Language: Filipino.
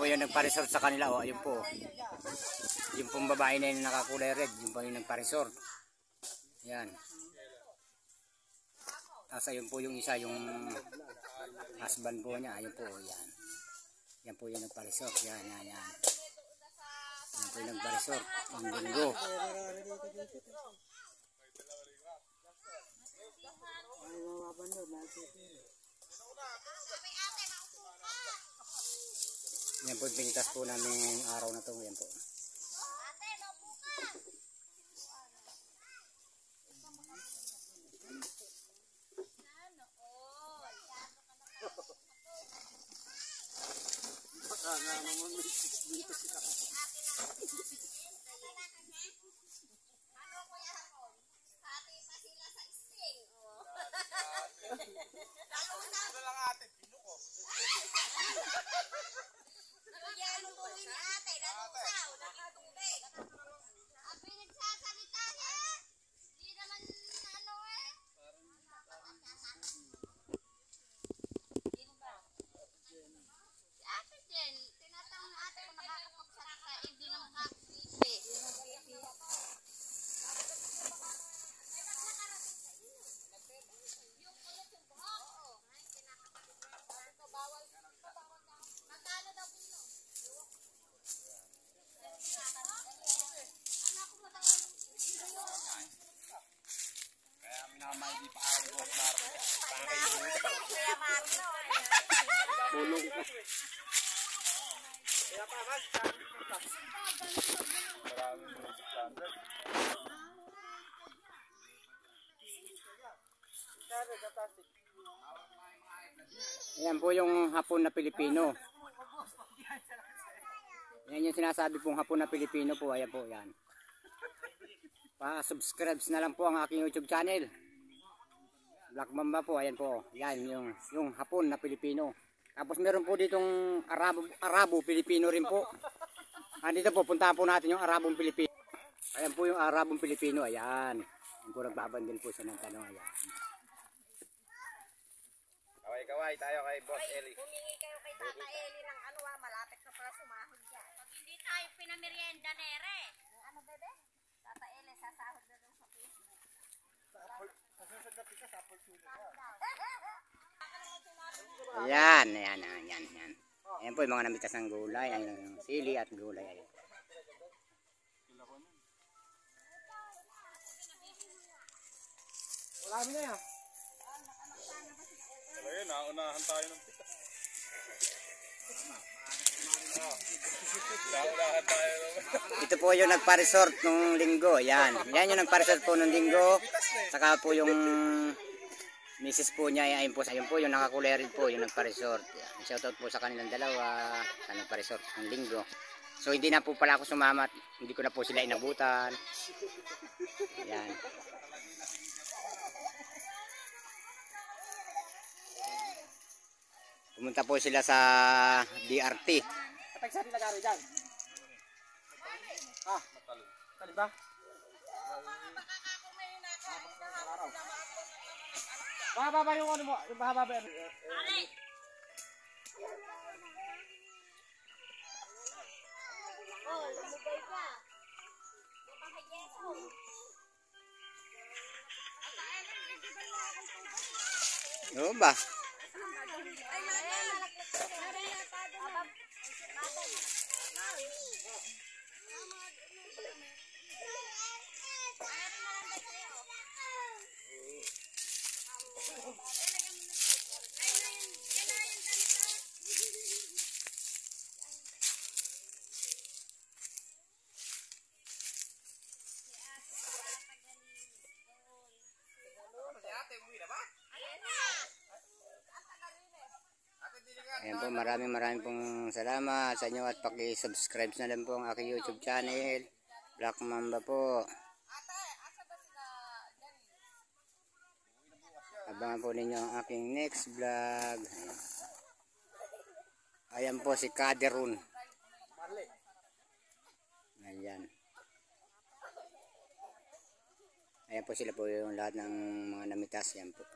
yung nagpa-resort sa kanila. O, ayun po. Yung pong babae na yung nakakulay red, yung po yung nagpa-resort. Yan. Tapos ayun po yung isa, yung husband po niya. Ayun po, yan. Yan po yung nagpa-resort. Yan. Yan po yung nagpa-resort. Yung linggo. Yan po yung pinitas po namin araw na ito. Yan po. Tulong ka. Ayan po yung hapon na Pilipino. Yan yung sinasabi pong hapon na Pilipino po. Ayan po, yan. Pa-subscribe na lang po ang aking YouTube channel. Black Mamba po, ayan po. Yan yung hapon na Pilipino. Tapos meron po ditong Arabo Pilipino rin po. Dito po, puntahan po natin yung Arabong Pilipino. Ayan po yung Arabong Pilipino, ayan. Ayan po, nagbabandil po siya ng tanong, ayan. Kaway tayo kay Boss Eli. Humingi kayo kay Tata Eli ng ano malapit na pala sumahod dyan. Pag hindi tayo pinamerienda nere. Ano bebe? Tata Eli sasahod na doon sa Facebook. Ayan. Ayan po yung mga namitas ng gulay. Ayan yung sili at gulay. Ayan. Wala mo na yan. Ayun, naunahan tayo ng pita. Naunahan tayo. Ito po yung nagpa-resort nung linggo. Yan yung nagpa-resort po nung linggo. Saka po yung misis po niya. Ayun po yung nakakulay rin po yung nagpa-resort. Shoutout po sa kanilang dalawa sa nagpa-resort nung linggo. So hindi na po pala ako sumama. Hindi ko na po sila inabutan. Yan. Pumunta po sila sa DRT. Kapag sa nilagaro dyan? Matali ba? Mahaba yung ano mo? Yung mahaba ba? Oh, lumubay ka. Oo ba? Ayan po, maraming pong salamat sa inyo at paki-subscribe na lang po ang aking YouTube channel. Black Mamba po. Abangan po ninyo ang aking next vlog. Ayan po si Kaderun. Ayan. Ayan po sila po yung lahat ng mga namitas. Ayan po.